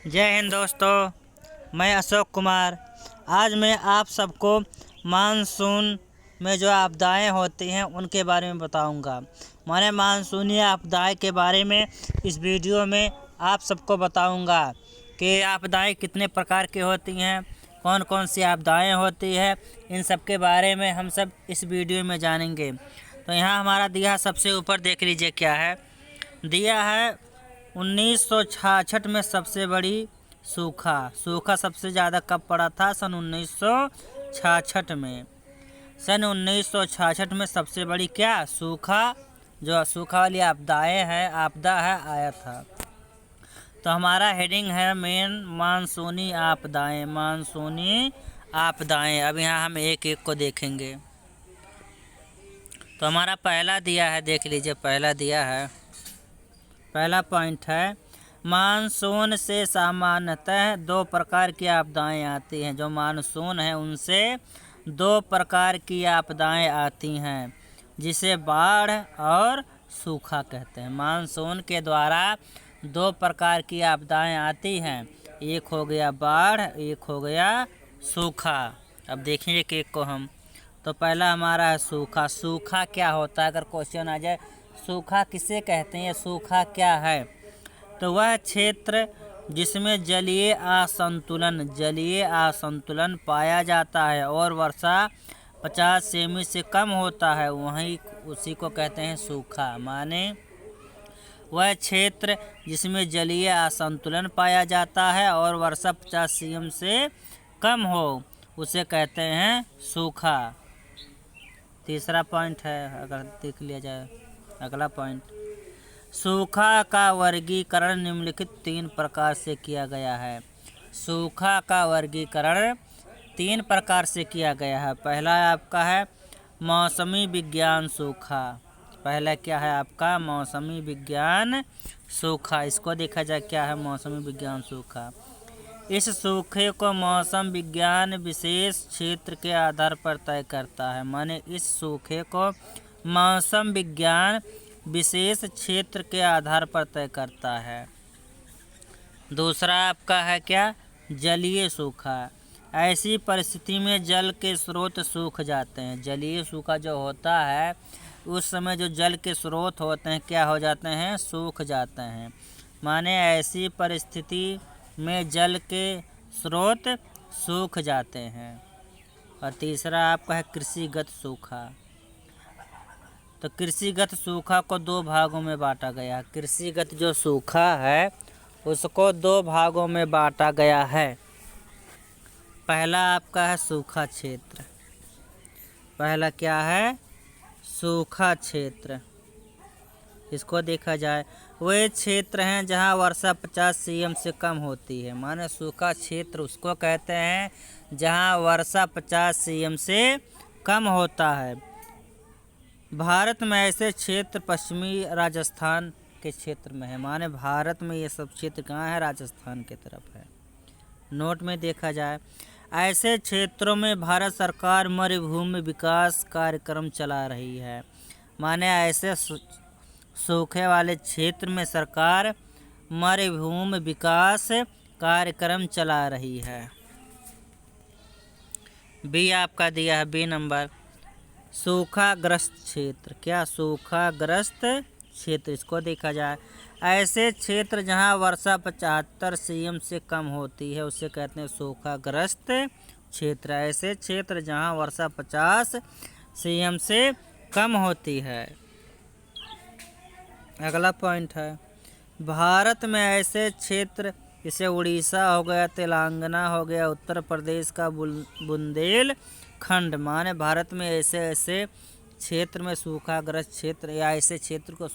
जय हिंद दोस्तों, मैं अशोक कुमार। आज मैं आप सबको मानसून में जो आपदाएं होती हैं उनके बारे में बताऊंगा। माने मानसूनी आपदाएं के बारे में इस वीडियो में आप सबको बताऊंगा कि आपदाएं कितने प्रकार की होती हैं, कौन कौन सी आपदाएं होती है, इन सब के बारे में हम सब इस वीडियो में जानेंगे। तो यहाँ हमारा दिया सबसे ऊपर देख लीजिए क्या है दिया है। 1966 में सबसे बड़ी सूखा सबसे ज़्यादा कब पड़ा था? सन 1966 में। सन 1966 में सबसे बड़ी क्या सूखा वाली आपदा है आया था। तो हमारा हेडिंग है मेन मानसूनी आपदाएं। अब यहाँ हम एक एक को देखेंगे। तो हमारा पहला दिया है, देख लीजिए पहला दिया है। पहला पॉइंट है, मानसून से सामान्यतः दो प्रकार की आपदाएं आती हैं। जो मानसून है उनसे दो प्रकार की आपदाएं आती हैं, जिसे बाढ़ और सूखा कहते हैं। मानसून के द्वारा दो प्रकार की आपदाएं आती हैं, एक हो गया बाढ़, एक हो गया सूखा। अब देखेंगे कि एक को हम। तो पहला हमारा है सूखा क्या होता है? अगर क्वेश्चन आ जाए सूखा किसे कहते हैं, सूखा क्या है, तो वह क्षेत्र जिसमें जलीय असंतुलन पाया जाता है और वर्षा 50 सेमी से कम होता है, वहीं उसी को कहते हैं सूखा। माने वह क्षेत्र जिसमें जलीय असंतुलन पाया जाता है और वर्षा 50 सेमी से कम हो, उसे कहते हैं सूखा। तीसरा पॉइंट है, अगर देख लिया जाए अगला पॉइंट, सूखा का वर्गीकरण निम्नलिखित 3 प्रकार से किया गया है। सूखा का वर्गीकरण 3 प्रकार से किया गया है। पहला आपका है मौसमी विज्ञान सूखा। पहला क्या है आपका? मौसमी विज्ञान सूखा। इसको देखा जाए क्या है मौसमी विज्ञान सूखा। इस सूखे को मौसम विज्ञान विशेष क्षेत्र के आधार पर तय करता है। माने इस सूखे को मौसम विज्ञान विशेष क्षेत्र के आधार पर तय करता है। दूसरा आपका है क्या? जलीय सूखा। ऐसी परिस्थिति में जल के स्रोत सूख जाते हैं। जलीय सूखा जो होता है उस समय जो जल के स्रोत होते हैं क्या हो जाते हैं? सूख जाते हैं। माने ऐसी परिस्थिति में जल के स्रोत सूख जाते हैं। और तीसरा आपका है कृषिगत सूखा। तो कृषिगत सूखा को 2 भागों में बांटा गया। कृषिगत जो सूखा है उसको 2 भागों में बांटा गया है। पहला आपका है सूखा क्षेत्र। पहला क्या है? सूखा क्षेत्र। इसको देखा जाए वे क्षेत्र हैं जहां वर्षा 50 सीएम से कम होती है। माने सूखा क्षेत्र उसको कहते हैं जहां वर्षा 50 सीएम से कम होता है। भारत में ऐसे क्षेत्र पश्चिमी राजस्थान के क्षेत्र में है। माने भारत में ये सब क्षेत्र कहाँ है? राजस्थान के तरफ है। नोट में देखा जाए ऐसे क्षेत्रों में भारत सरकार मरुभूमि विकास कार्यक्रम चला रही है। माने ऐसे सूखे वाले क्षेत्र में सरकार मरुभूमि विकास कार्यक्रम चला रही है। बी आपका दिया है, बी नंबर, सूखाग्रस्त क्षेत्र। क्या? सूखाग्रस्त क्षेत्र। इसको देखा जाए ऐसे क्षेत्र जहां वर्षा 75 सीएम से कम होती है उसे कहते हैं सूखाग्रस्त क्षेत्र। ऐसे क्षेत्र जहां वर्षा 50 सीएम से कम होती है। अगला पॉइंट है, भारत में ऐसे क्षेत्र जैसे उड़ीसा हो गया, तेलंगाना हो गया, उत्तर प्रदेश का बुंदेलखंड। माने भारत में ऐसे क्षेत्र में सूखाग्रस्त क्षेत्र या ऐसे क्षेत्र को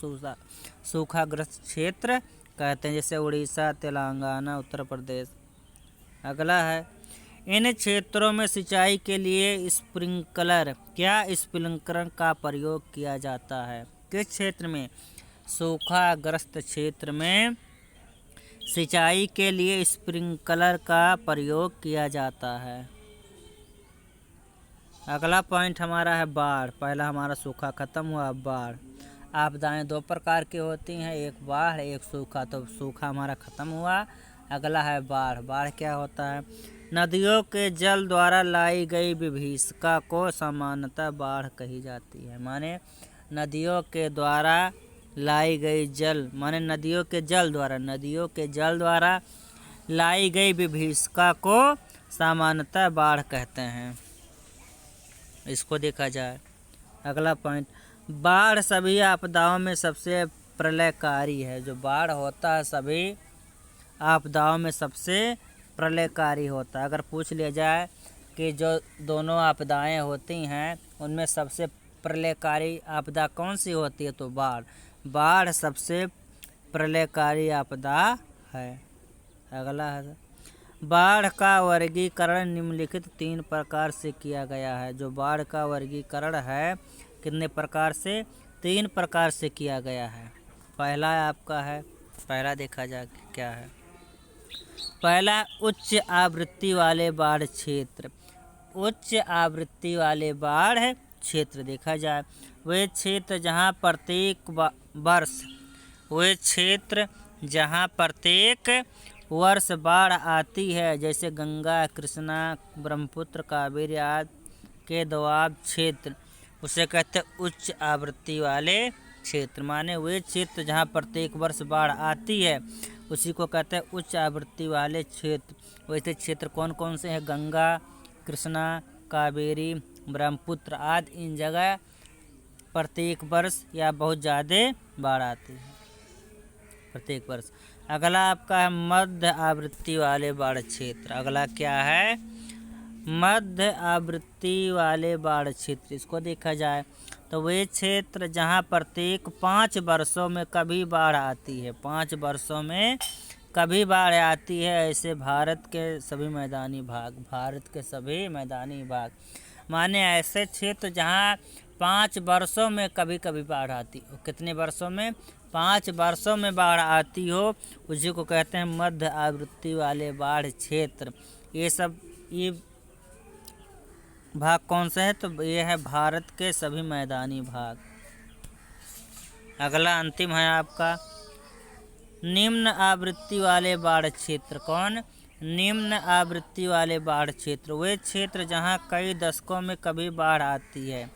सूखाग्रस्त क्षेत्र कहते हैं, जैसे उड़ीसा, तेलंगाना, उत्तर प्रदेश। अगला है, इन क्षेत्रों में सिंचाई के लिए स्प्रिंकलर का प्रयोग किया जाता है। किस क्षेत्र में? सूखाग्रस्त क्षेत्र में सिंचाई के लिए स्प्रिंकलर का प्रयोग किया जाता है। अगला पॉइंट हमारा है बाढ़। पहला हमारा सूखा खत्म हुआ, बाढ़। आपदाएं 2 प्रकार की होती हैं, एक बाढ़ एक सूखा। तो सूखा हमारा खत्म हुआ, अगला है बाढ़। बाढ़ क्या होता है? नदियों के जल द्वारा लाई गई विभीषिका को सामान्यतः बाढ़ कही जाती है। माने नदियों के द्वारा लाई गई जल, माने नदियों के जल द्वारा लाई गई विभीषिका को सामान्यतः बाढ़ कहते हैं। इसको देखा जाए। अगला पॉइंट, बाढ़ सभी आपदाओं में सबसे प्रलयकारी है। जो बाढ़ होता है सभी आपदाओं में सबसे प्रलयकारी होता है। अगर पूछ लिया जाए कि जो दोनों आपदाएं होती हैं उनमें सबसे प्रलयकारी आपदा कौन सी होती है, तो बाढ़। बाढ़ सबसे प्रलयकारी आपदा है। अगला है, बाढ़ का वर्गीकरण निम्नलिखित 3 प्रकार से किया गया है। जो बाढ़ का वर्गीकरण है कितने प्रकार से? 3 प्रकार से किया गया है। पहला आपका है, पहला देखा जाए क्या है। पहला, उच्च आवृत्ति वाले बाढ़ क्षेत्र। उच्च आवृत्ति वाले बाढ़ क्षेत्र देखा जाए वे क्षेत्र जहाँ प्रत्येक वर्ष बाढ़ आती है, जैसे गंगा, कृष्णा, ब्रह्मपुत्र, कावेरी आदि के दोआब क्षेत्र, उसे कहते हैं उच्च आवृत्ति वाले क्षेत्र। माने वे क्षेत्र जहाँ प्रत्येक वर्ष बाढ़ आती है उसी को कहते हैं उच्च आवृत्ति वाले क्षेत्र। वैसे क्षेत्र कौन कौन से हैं? गंगा, कृष्णा, कावेरी, ब्रह्मपुत्र आदि इन जगह प्रत्येक वर्ष या बहुत ज़्यादा बाढ़ आती है प्रत्येक वर्ष। अगला आपका है मध्य आवृत्ति वाले बाढ़ क्षेत्र। अगला क्या है? मध्य आवृत्ति वाले बाढ़ क्षेत्र। इसको देखा जाए तो वे क्षेत्र जहां प्रत्येक 5 वर्षों में कभी बाढ़ आती है। 5 वर्षों में कभी बाढ़ आती है। ऐसे भारत के सभी मैदानी भाग माने ऐसे क्षेत्र जहां 5 वर्षों में कभी कभी बाढ़ आती हो। कितने वर्षों में? 5 वर्षों में बाढ़ आती हो, उसी को कहते हैं मध्य आवृत्ति वाले बाढ़ क्षेत्र। ये भाग कौन सा है? तो ये है भारत के सभी मैदानी भाग। अगला अंतिम है आपका निम्न आवृत्ति वाले बाढ़ क्षेत्र। कौन? निम्न आवृत्ति वाले बाढ़ क्षेत्र वे क्षेत्र जहां कई दशकों में कभी बाढ़ आती है।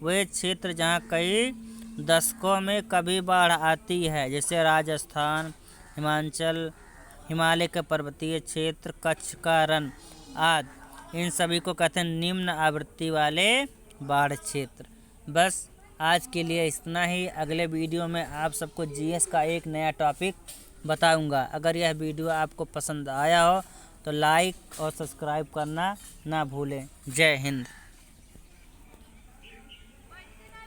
वे क्षेत्र जहां कई दशकों में कभी बाढ़ आती है, जैसे राजस्थान, हिमाचल, हिमालय के पर्वतीय क्षेत्र, कच्छ का रण आदि। इन सभी को कहते हैं निम्न आवृत्ति वाले बाढ़ क्षेत्र। बस आज के लिए इतना ही। अगले वीडियो में आप सबको जीएस का एक नया टॉपिक बताऊंगा। अगर यह वीडियो आपको पसंद आया हो तो लाइक और सब्सक्राइब करना ना भूलें। जय हिंद।